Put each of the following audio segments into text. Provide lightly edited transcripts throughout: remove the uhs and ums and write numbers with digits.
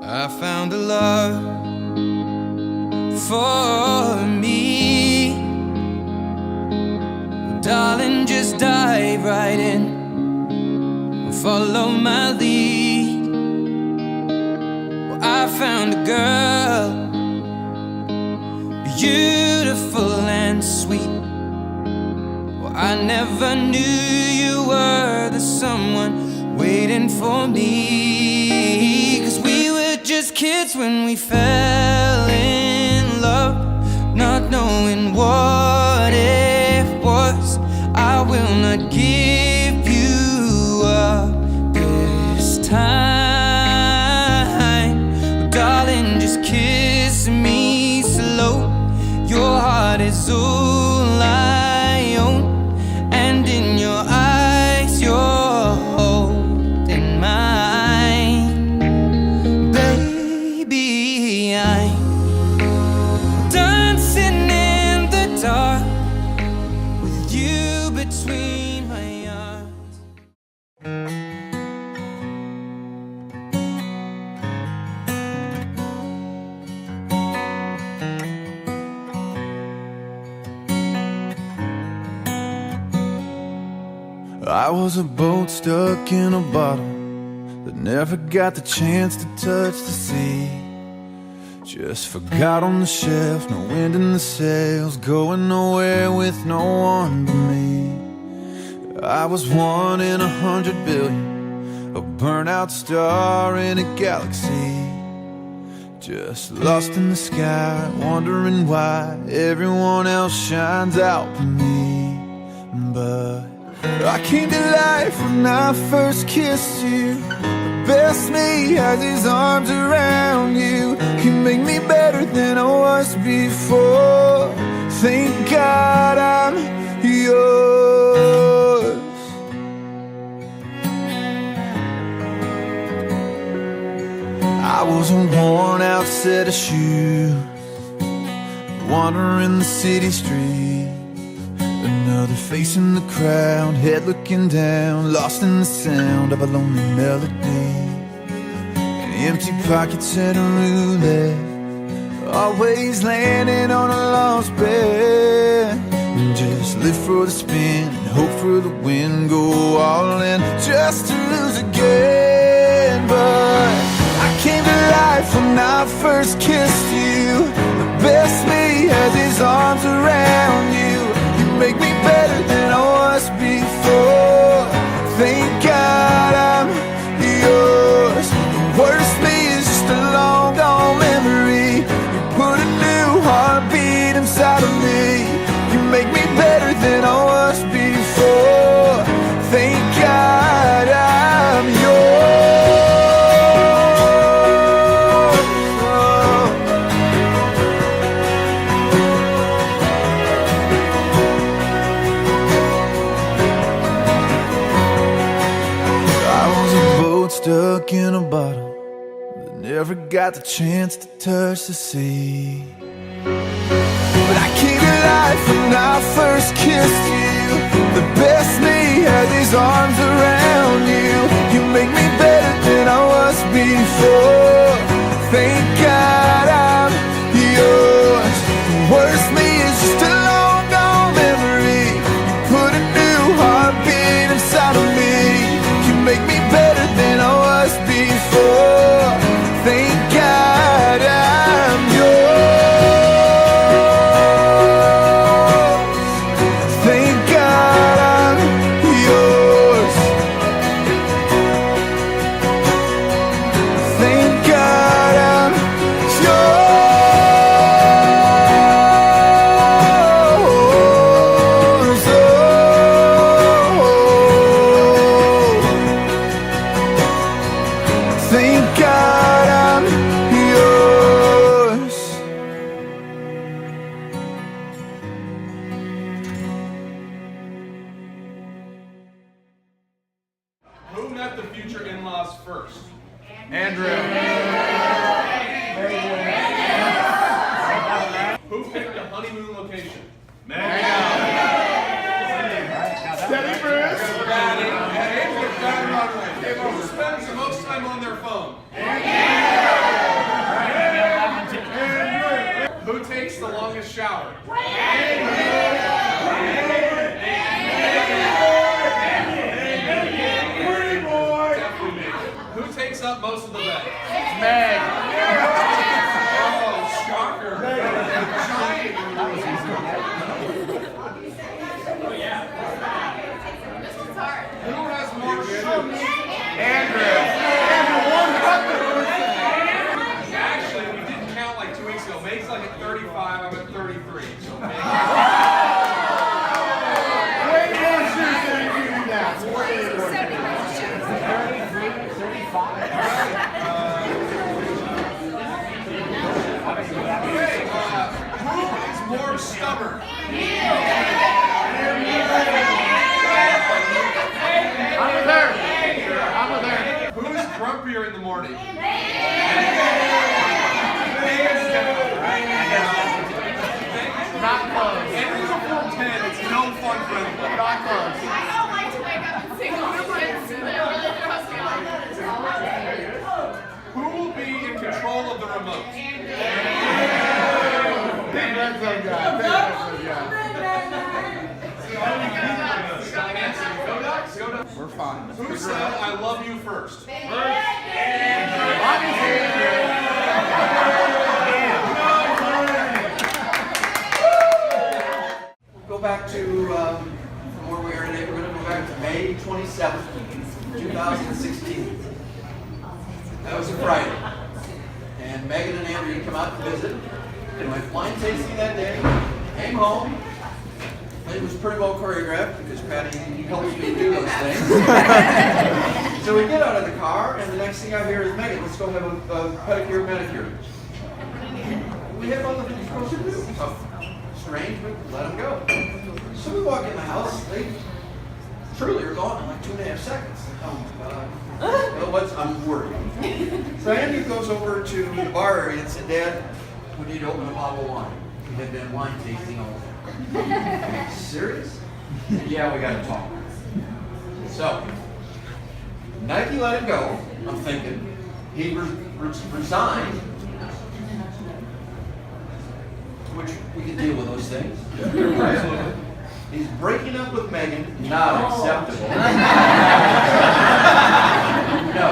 I found a love for me. Darling, just dive right in, follow my lead. Well, I found a girl, beautiful and sweet. Well, I never knew you were the someone waiting for me. 'Cause we were just kids when we fell in love, not knowing what it was. I will not give you up this time. Oh, darling, just kiss me slow. Your heart is all I own, and in your eyes you're holding mine. Baby, I'm dancing in the dark with you between my arms. I was a boat stuck in a bottle that never got the chance to touch the sea. Just forgot on the shelf, no wind in the sails, going nowhere with no one but me. I was 1 in 100 billion, a burnout star in a galaxy. Just lost in the sky, wondering why everyone else shines out for me. But I came to life when I first kissed you. The best me has his arms around you. You make me better than I was before. Thank God I'm yours. I was a worn out set of shoes, wandering the city streets. Another face in the crowd, head looking down, lost in the sound of a lonely melody. And empty pockets and a roulette, always landing on a lost bet. And just live for the spin and hope for the win, go all in just to lose again. But I came to life when I first kissed you. The best me has his arms around you. Make me better than I was before. Thank God I'm yours. The worst me is just a long gone memory. You put a new heartbeat inside of me. You make me better than I was before. Thank God I'm yours. Stuck in a bottle that never got the chance to touch the sea. But I came to life when I first kissed you. The best me has his arms around you. You make me better than I was before. Thank God I'm yours. The worst me is just a long gone memory. You put a new heartbeat inside of me. You make me better than I was before. Thank God I'm yours. Thank God I'm yours. Thank God I'm yours. Thank God I'm yours. Who met the future in-laws first? Andrew. Who picked a honeymoon location? Steady, Bruce. Who spends the most time on their phone? Who takes up most of the bet? Meg. Oh, shocker. Who has more shoes? Andrew. Actually, we didn't count like 2 weeks ago. Meg's like at 35, I'm at 33. So Meg. Way more shoes than you do now. Okay, who is more stubborn? I'm with her. I'm with her. Who's grumpier in the morning? Not close. Andrew's a full 10. It's no fun for anyone. Not close. I don't like to wake up and sing all the kids. They really throws me off. Who will be in control of the remote? Big red zone guy. Big red zone guy. We're fine. Who said I love you first? Go back to from where we are today. We're going to go back to May 27th, 2016. That was a Friday. And Megan and Andrew come out to visit. And went wine tasting that day. Came home. It was pretty well choreographed because Patty helps me do those things. So we get out of the car, and the next thing I hear is, Megan, let's go have a pedicure, manicure. We have other things we're supposed to do. So, strange, but let them go. So we walk in the house. They truly are gone in like 2.5 seconds. Oh my God. Well, I'm worried. So Andrew goes over to the bar area and said, Dad, we need to open a bottle of wine. We had been wine tasting all day. Serious? Yeah, we gotta talk. So, Nike let him go. I'm thinking he resigned, which we can deal with those things. He's breaking up with Megan. Not acceptable. No.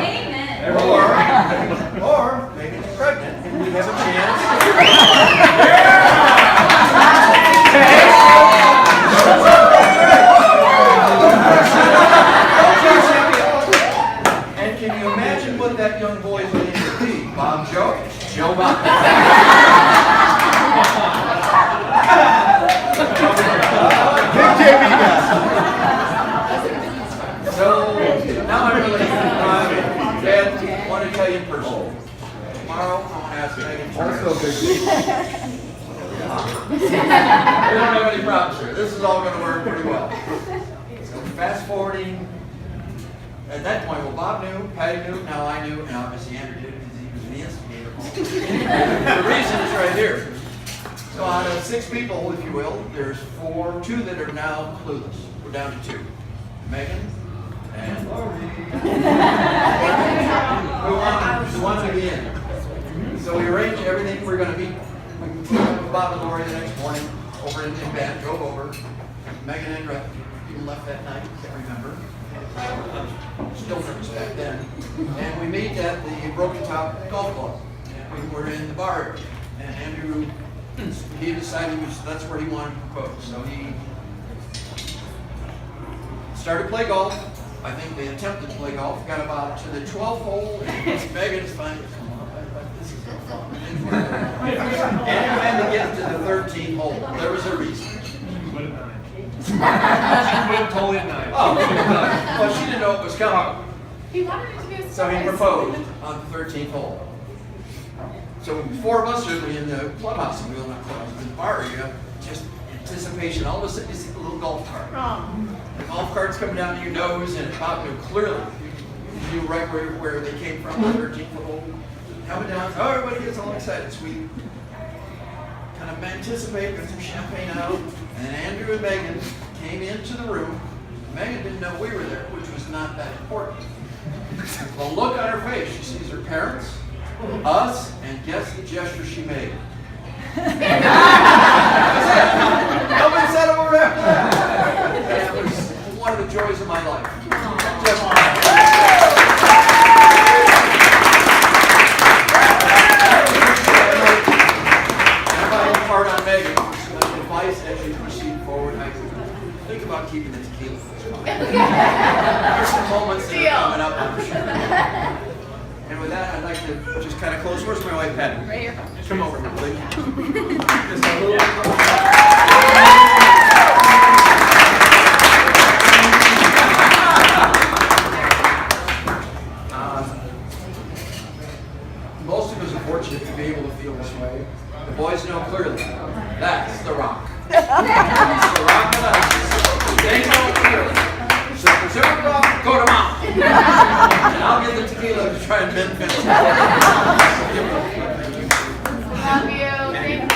Or Megan's pregnant, and we have a chance. And can you imagine what that young boy's name would be? Bob Joe? Joe Bob. Big JB guy. So now I really, Dad, want to tell you personally. Tomorrow I'm going to ask Megan to Also big JB. We don't have any problems here. This is all going to work pretty well. So fast forwarding. At that point, well, Bob knew, Patty knew, now I knew, and obviously Andrew did because he was the instigator. The reason is right here. So out of 6 people, if you will, there's 2 that are now clueless. We're down to 2. Megan and Lori. Who wanted to be in. So we arranged everything. We're going to meet with Bob and Lori the next morning over in Bend, drove over. Megan and Andrew, people left that night, can't remember. Still nervous back then. And we meet at the Broken Top Golf Club. And we were in the bar area. And Andrew, he decided that's where he wanted to propose. So he started to play golf. I think they attempted to play golf. Got about to the 12th hole. And Megan's finally, come on, this is so fun. And we had to get to the 13th hole. There was a reason. She would have told it 9. Oh, well, she didn't know it was coming. He wanted it to be a surprise. So he proposed on the 13th hole. So 4 of us are in the clubhouse, and we don't have clubhouse, in the bar area, just anticipation. All of a sudden, you see a little golf cart. The golf cart's coming down to your nose, and Bob knew clearly. He knew right where they came from, the 13th hole. Coming down, oh, everybody gets all excited. So we kind of anticipate, got some champagne out, and then Andrew and Megan came into the room. Megan didn't know we were there, which was not that important. The look on her face, she sees her parents, us, and guess the gesture she made. That's it. And with that, I'd like to just kind of close. Where's my wife, Patty? Right here. Come over here, please. Just a little. Most of us are fortunate to be able to feel this way. The boys know clearly. That's the rock. It's the rock of the house. They know clearly. So if there's ever a problem, go to mom. And I'll get the tequila to try and mend fence. Love you. Thank you.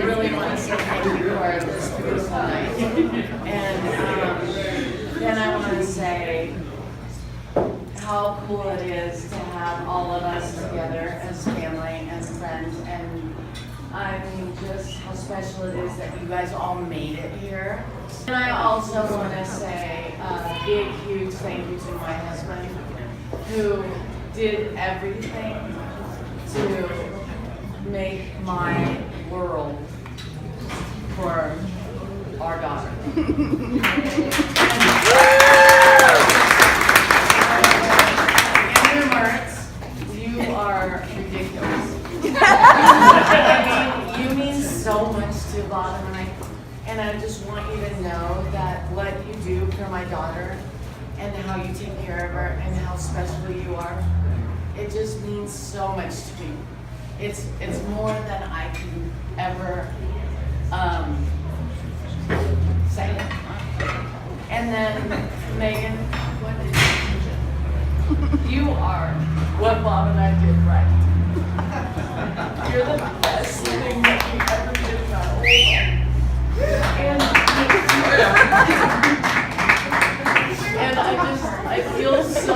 Really want to say thank you for this beautiful night. And then I want to say how cool it is to have all of us together as family and friends. And I mean, just how special it is that you guys all made it here. And I also want to say a big, huge thank you to my husband, who did everything to make my world for our daughter. Andrew Mertz, you are ridiculous. You mean so much to Bob and I, and I just want you to know that what you do for my daughter and how you take care of her and how special you are, it just means so much to me. It's more than I can ever say. And then Megan, you are what Bob and I did right. You're the best thing that we ever did in our whole life. And I feel so.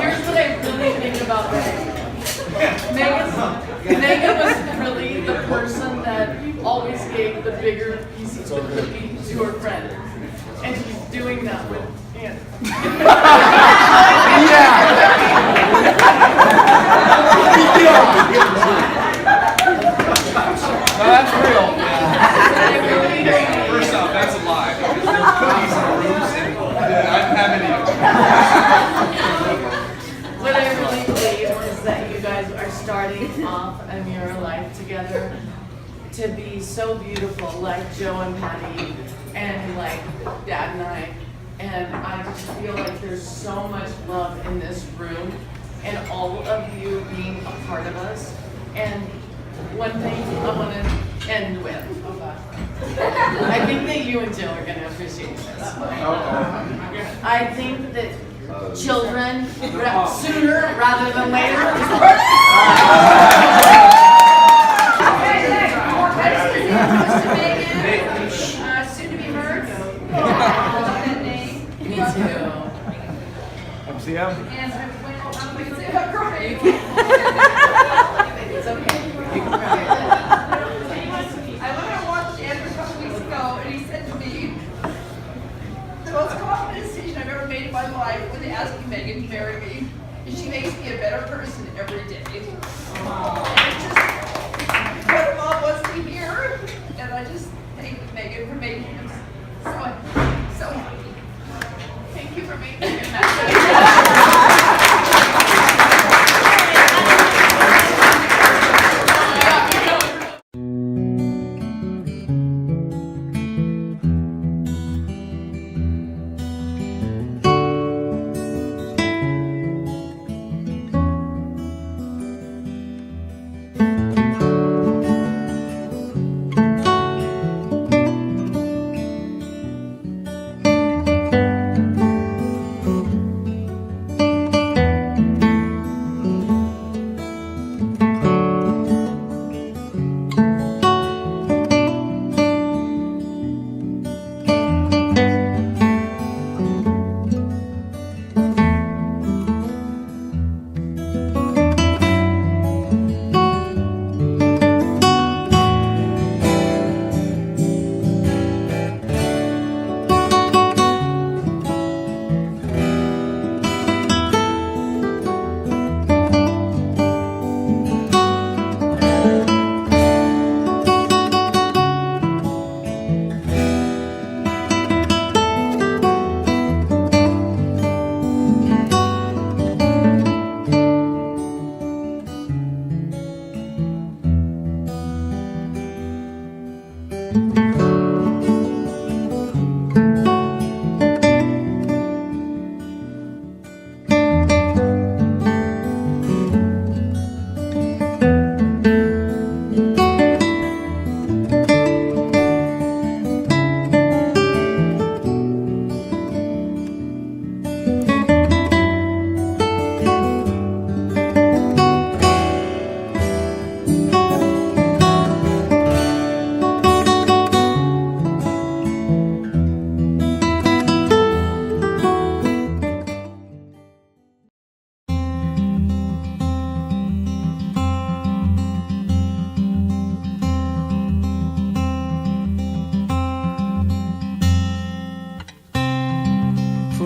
Here's what I really think about Megan. Megan was really the person that always gave the bigger pieces of cookie to her friend. And she's doing that with Anna. No, that's real. First off, that's a lie. Because there are cookies in the rooms and I haven't eaten. What I really believe is that you guys are starting off a new life together to be so beautiful, like Joe and Patty, and like Dad and I. And I just feel like there's so much love in this room, and all of you being a part of us. And one thing I want to end with. I think that you and Jill are going to appreciate this. I think that children sooner rather than later. Soon to be Mertz. Me too. See him? It's okay. You can cry. I watched Andrew a couple weeks ago, and he said to me, the most confident decision I've ever made in my life was asking Megan to marry me. And she makes me a better person every day. And it's just what a mom wants to hear. And I just thank Megan for making him so happy. Thank you for making him happy.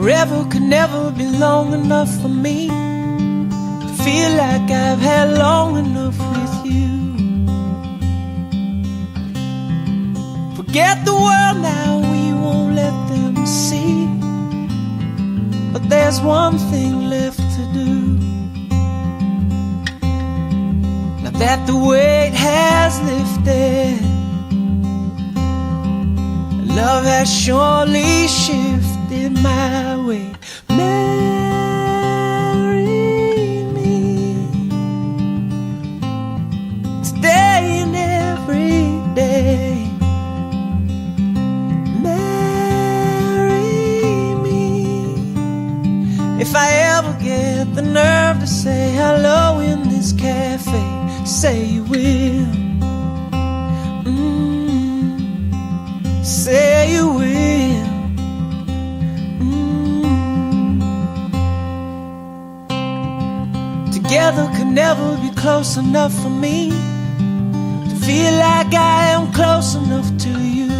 Forever could never be long enough for me to feel like I've had long enough with you. Forget the world now, we won't let them see. But there's one thing left to do. Now that the weight has lifted, love has surely shifted my way. Marry me today and every day. If I ever get the nerve to say hello in this cafe, say you will. Say you will. Together could never be close enough for me to feel like I am close enough to you.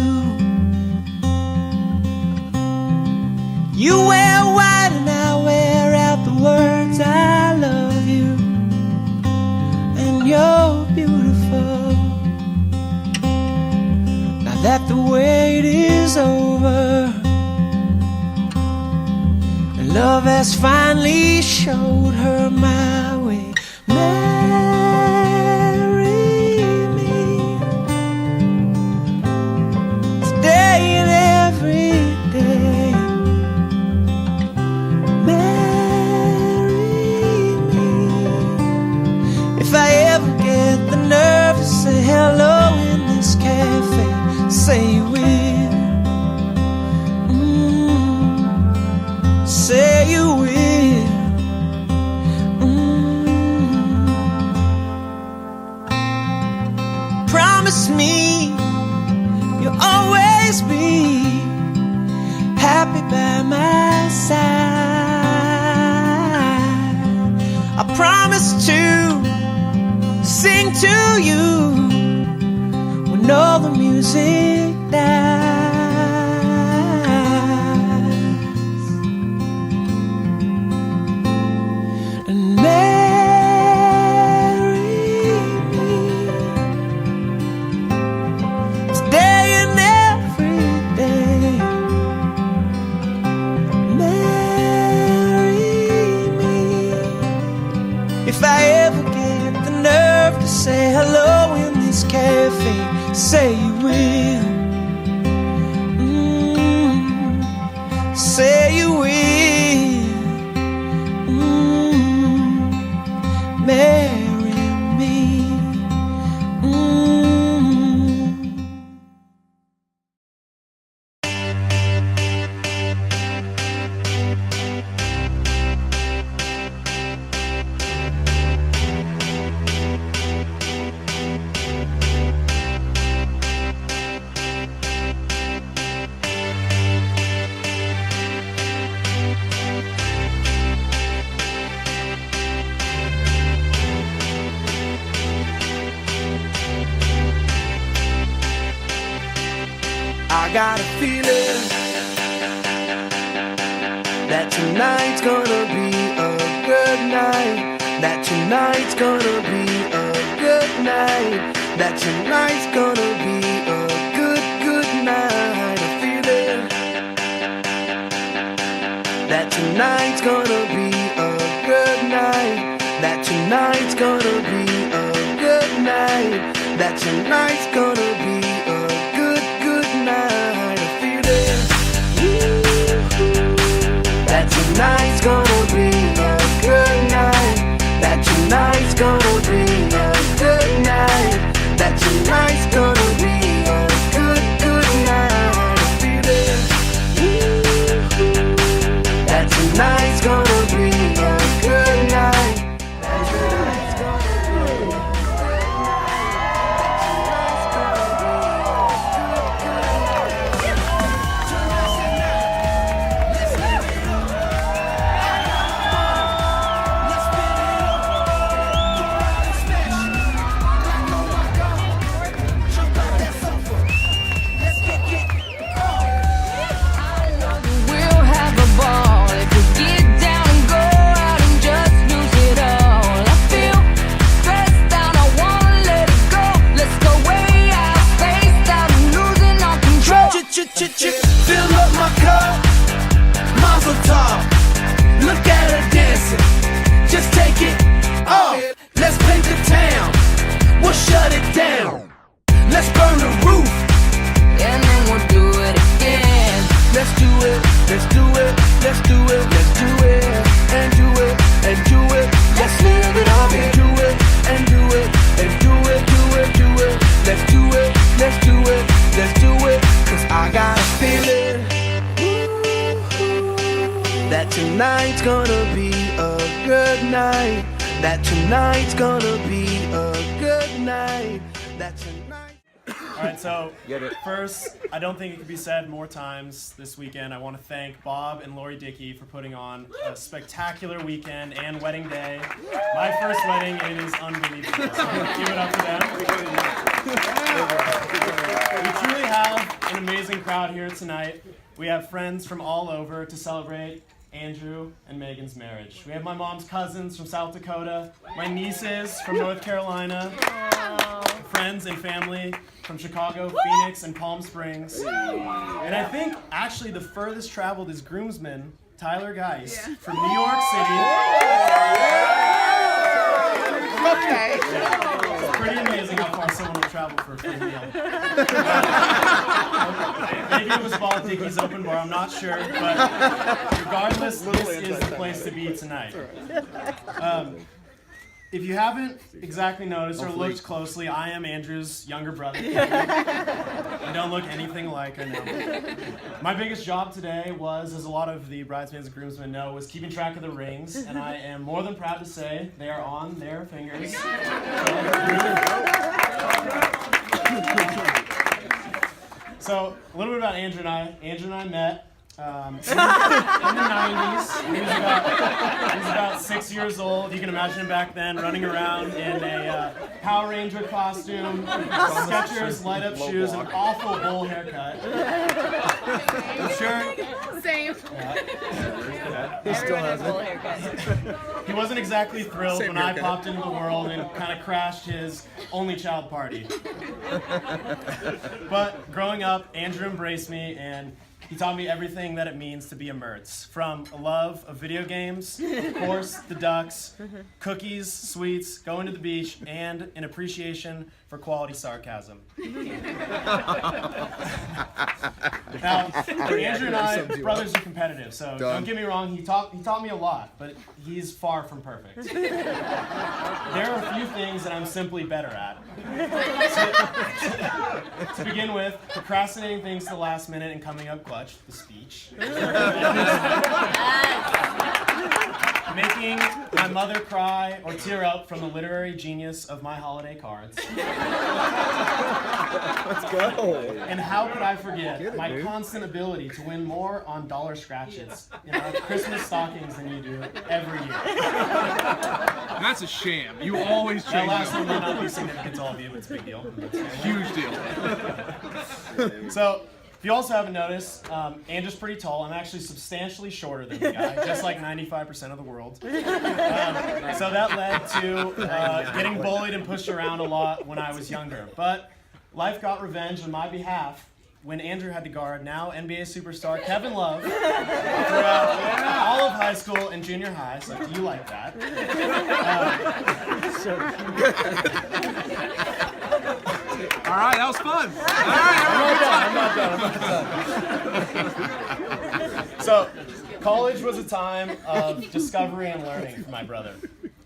You wear white and I wear out the words I love you, and you're beautiful. Now that the wait is over and love has finally showed her my way. Marry me today and every day. Say hello in this cafe, say you will. Say you will. Promise me you'll always be happy by my side. I promise to sing to you when all the music dies. And marry me today and every day. Marry me if I ever get the nerve to say hello in this cafe, say you will. Say you will. Marry me. I got a feeling that tonight's gonna be a good night. That tonight's gonna be a good night. That tonight's gonna be a good, good night. A feeling that tonight's gonna be a good night. That tonight's gonna be a good night. That tonight's gonna be a good, good night. A feeling that tonight's gonna be a good night. That tonight's gonna be a good night. That tonight's gonna be a good, good night. A feeling that tonight's gonna be a good night. That tonight's gonna be a good night. We'll have a ball. tonight's gonna be a good night. That tonight's gonna be a good night. That tonight. All right, so first, I don't think it could be said more times this weekend. I want to thank Bob and Lori Dickey for putting on a spectacular weekend and wedding day. My first wedding, it is unbelievable. So give it up for them. We truly have an amazing crowd here tonight. We have friends from all over to celebrate Andrew and Megan's marriage. We have my mom's cousins from South Dakota, my nieces from North Carolina, friends and family from Chicago, Phoenix, and Palm Springs. And I think actually the furthest traveled is groomsman Tyler Geis from New York City. Okay. It's pretty amazing how far someone will travel for a free meal. Maybe it was Paul Dickey's open bar, I'm not sure, but regardless, this is the place to be tonight. If you haven't exactly noticed or looked closely, I am Andrew's younger brother. I don't look anything alike, I know. My biggest job today was, as a lot of the bridesmaids and groomsmen know, was keeping track of the rings, and I am more than proud to say they are on their fingers. So, a little bit about Andrew and I. Andrew and I met in the 90s. He was about 6 years old. You can imagine him back then running around in a Power Ranger costume, Skechers light-up shoes, and an awful bowl haircut. I'm sure. Same. He still has it. He wasn't exactly thrilled when I popped into the world and kind of crashed his only child party. But growing up, Andrew embraced me and he taught me everything that it means to be a Mertz. From a love of video games, of course, the Ducks, cookies, sweets, going to the beach, and an appreciation for quality sarcasm. Now, Andrew and I, brothers are competitive, so don't get me wrong, he taught me a lot, but he's far from perfect. There are a few things that I'm simply better at. To begin with, procrastinating things to the last minute and coming up clutch, the speech. Making my mother cry or tear up from the literary genius of my holiday cards. Let's go. And how could I forget my constant ability to win more on dollar scratches in our Christmas stockings than you do every year. That's a sham. You always That change last it. one may not be significant to all of you, but it's a big deal. Huge deal. So, if you also haven't noticed, Andrew's pretty tall. I'm actually substantially shorter than the guy, just like 95% of the world. So that led to getting bullied and pushed around a lot when I was younger. But life got revenge on my behalf when Andrew had to guard now NBA superstar Kevin Love throughout all of high school and junior high. So do you like that? All right, that was fun. All right, So, college was a time of discovery and learning for my brother.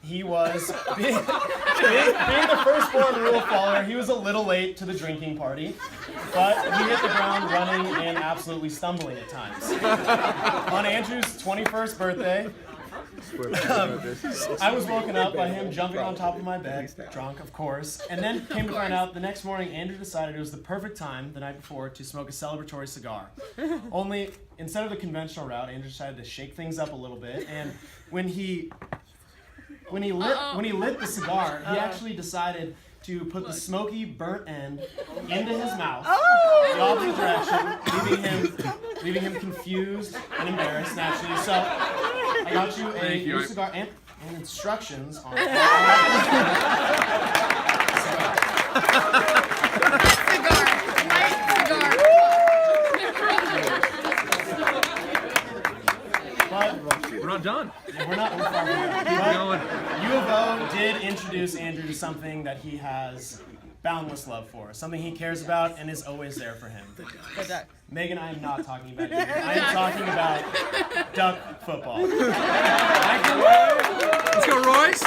He was, being the firstborn rule follower, he was a little late to the drinking party, but he hit the ground running and absolutely stumbling at times. On Andrew's 21st birthday, I was woken up by him jumping on top of my bed, drunk of course, and then came to find out the next morning Andrew decided it was the perfect time the night before to smoke a celebratory cigar. Only, instead of the conventional route, Andrew decided to shake things up a little bit, and when he lit the cigar, he actually decided to put the smoky, burnt end into his mouth, the opposite direction, leaving him confused and embarrassed naturally. So I got you a new cigar and instructions on we're not done. We're far from done. Keep going. U of O did introduce Andrew to something that he has boundless love for, something he cares about and is always there for him. Megan, I am not talking about you. I am talking about duck football. Let's go, Royce.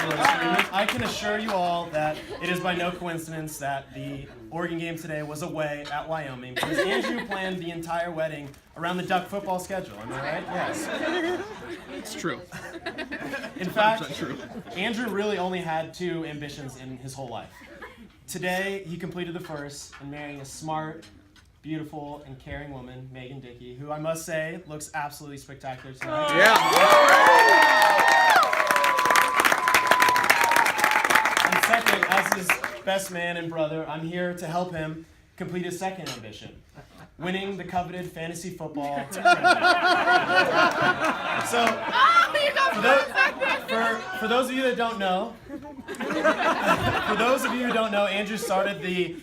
Congratulations. I can assure you all that it is by no coincidence that the Oregon game today was away at Wyoming, because Andrew planned the entire wedding around the Duck football schedule. Am I right? Yes. It's true. In fact, Andrew really only had two ambitions in his whole life. Today, he completed the first in marrying a smart, beautiful, and caring woman, Megan Dickey, who I must say looks absolutely spectacular tonight. Yeah. And second, as his best man and brother, I'm here to help him complete his second ambition, winning the coveted fantasy football tournament. So, for those of you that don't know, Andrew started the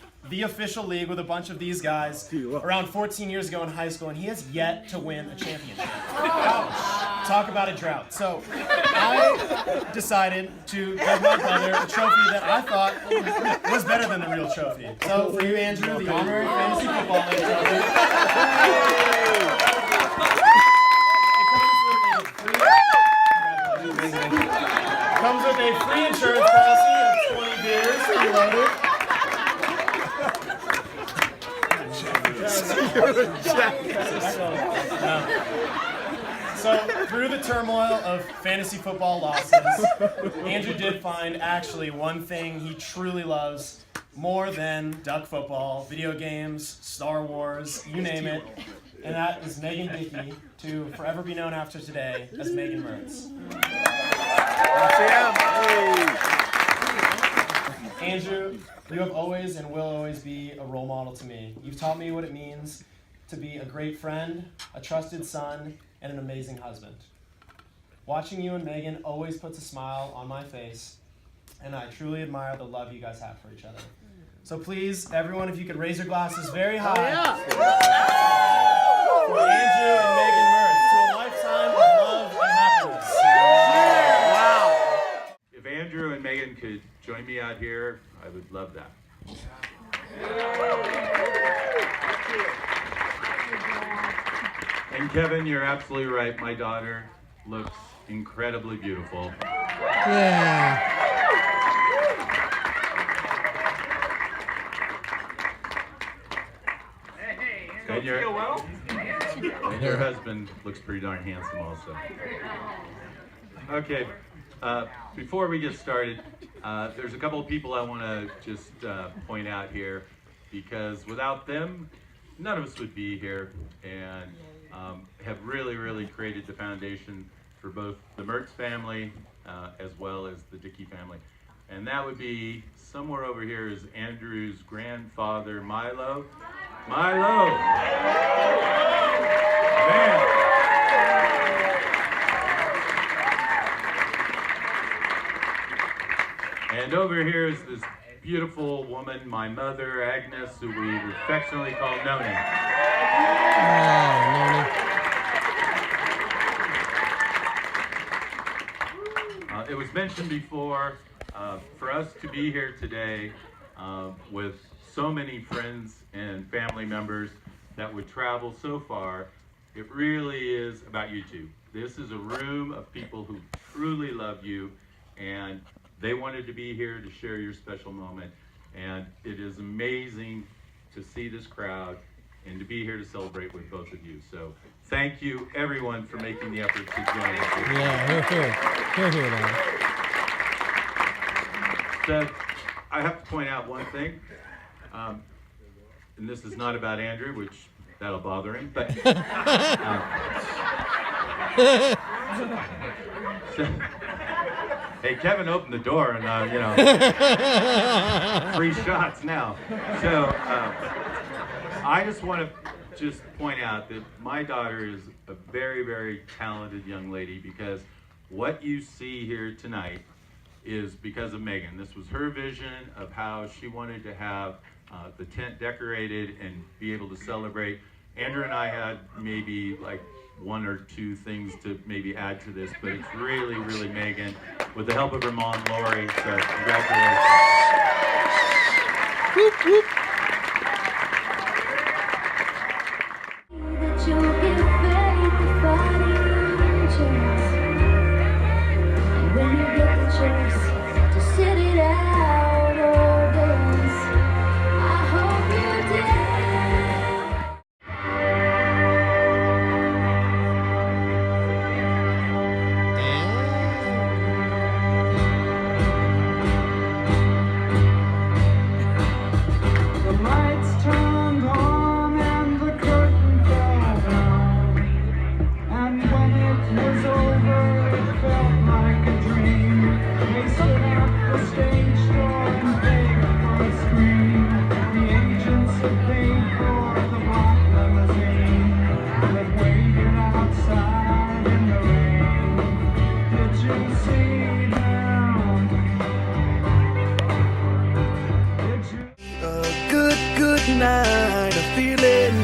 official league with a bunch of these guys around 14 years ago in high school, and he has yet to win a championship. Ouch. Talk about a drought. So I decided to give my brother a trophy that I thought was better than the real trophy. So for you, Andrew, the honorary fantasy football league trophy. It comes with a free insurance policy of 20 beers preloaded. So, through the turmoil of fantasy football losses, Andrew did find actually one thing he truly loves more than duck football, video games, Star Wars, you name it, and that is Megan Dickey, to forever be known after today as Megan Mertz. Andrew, you have always and will always be a role model to me. You've taught me what it means to be a great friend, a trusted son, and an amazing husband. Watching you and Megan always puts a smile on my face, and I truly admire the love you guys have for each other. So please, everyone, if you could raise your glasses very high for Andrew and Megan Mertz to a lifetime of love and happiness. Wow. If Andrew and Megan could join me out here, I would love that. And Kevin, you're absolutely right. My daughter looks incredibly beautiful. Yeah. And your husband looks pretty darn handsome also. Okay, before we get started, there's a couple of people I want to just point out here, because without them, none of us would be here, and have really, really created the foundation for both the Mertz family as well as the Dickey family. And that would be, somewhere over here is Andrew's grandfather, Milo. Milo! Man! And over here is this beautiful woman, my mother, Agnes, who we affectionately call Noni. It was mentioned before, for us to be here today with so many friends and family members that would travel so far, it really is about you two. This is a room of people who truly love you, and they wanted to be here to share your special moment. And it is amazing to see this crowd and to be here to celebrate with both of you. So thank you, everyone, for making the effort to join us. Yeah, here, man. So I have to point out one thing, and this is not about Andrew, which that'll bother him, but hey, Kevin opened the door, and free shots now. So I just want to point out that my daughter is a very, very talented young lady, because what you see here tonight is because of Megan. This was her vision of how she wanted to have the tent decorated and be able to celebrate. Andrew and I had maybe like one or two things to maybe add to this, but it's really, really Megan, with the help of her mom, Lori. So congratulations. Whoop, whoop. That you'll give faith a fighting chance. And when you get the chance, night. A feeling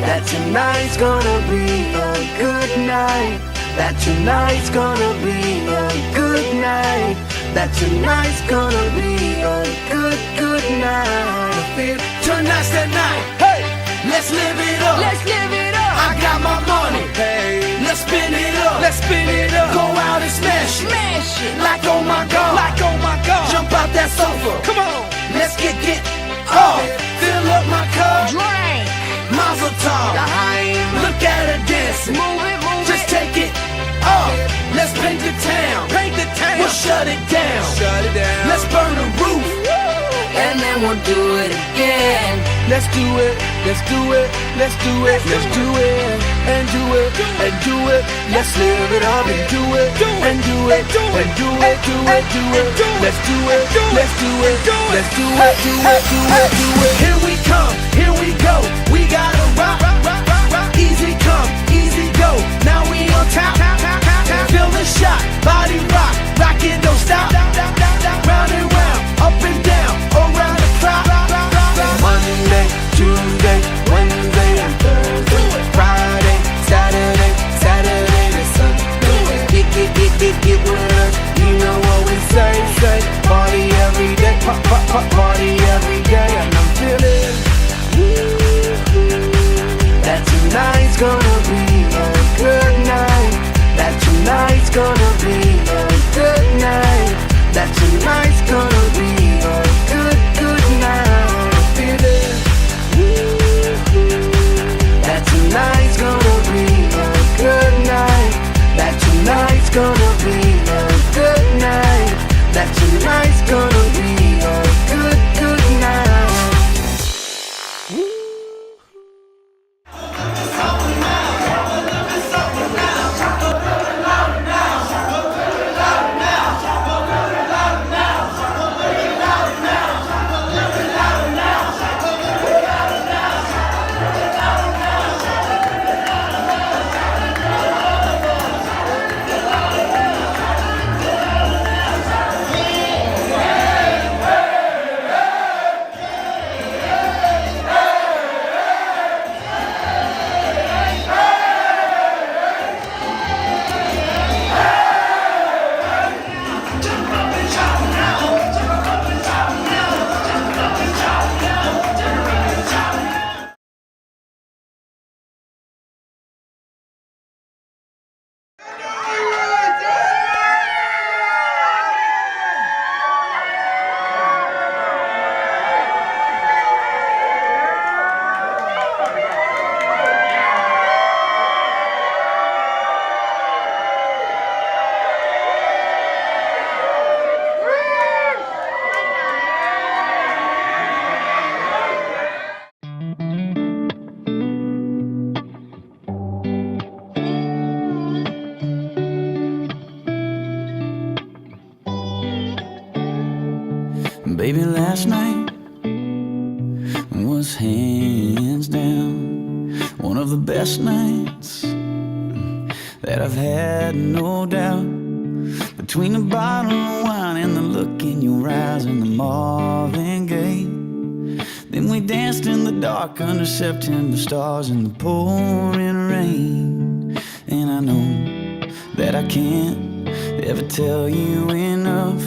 that tonight's gonna be a good night. That tonight's gonna be a good night. That tonight's gonna be a good night. I feel tonight's the night. Hey, let's live it up. Let's live it up. I got my money. Hey, let's spin it up. Let's spin it up. Go out and smash it. Smash it. Like oh my god. Like oh my god. Jump out that sofa. Come on. Let's get up. Fill up my cup. Drink. Mazel tov. Look at her dancing. Move it, move Just it. take it up. Let's paint the town. Paint the town. We'll shut it down. Shut it down. Let's burn the roof. And then we'll do it again. Let's do it. Let's do it. Let's do it. Let's do it. And do it. And do it. Let's live it up and do it. And do it. And do it. Do it. Do it. Let's do it. Let's do it. Let's do it. Do it. Do it. Do it. Here we come. Here we go. We gotta rock. Easy come. Easy go. Now we on top. Feel the shot. Body rock. Rockin', don't stop. Round and round. Up and down. Around the clock. Monday, Tuesday, Wednesday, and Thursday. Friday, Saturday, Saturday to Sunday. Get with us. You know what we say. Party every day. Party every day. And I'm feeling that tonight's gonna be a good night. That tonight's gonna be a good night. That tonight's gonna be a good night. I feel it. That tonight's gonna be a good night. That tonight's gonna be a good night. That tonight's gonna be a good night. Baby, last night was hands down one of the best nights that I've had, no doubt. Between the bottle of wine and the look in your eyes and the Marvin Gaye, then we danced in the dark under September stars in the pouring rain. And I know that I can't ever tell you enough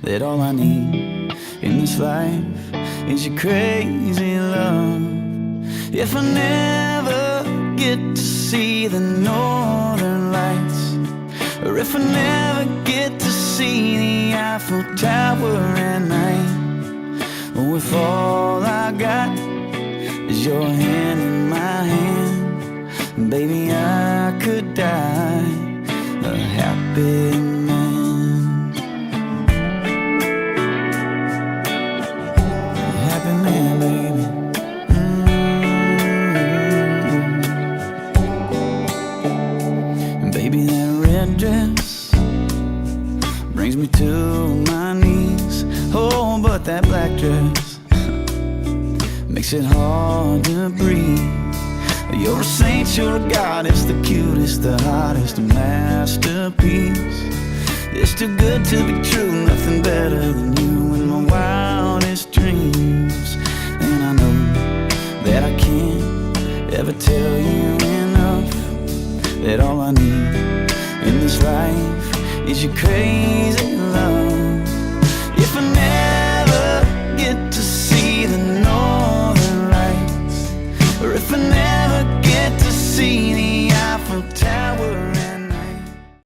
that all I need in this life is your crazy love. If I never get to see the northern lights, or if I never get to see the Eiffel Tower at night, or if all I got is your hand in my hand, baby, I could die a happy man. Baby, that red dress brings me to my knees. Oh, but that black dress makes it hard to breathe. You're a saint, you're a goddess, the cutest, the hottest, a masterpiece. It's too good to be true, nothing better than you in my wildest dreams. in this life is your crazy life.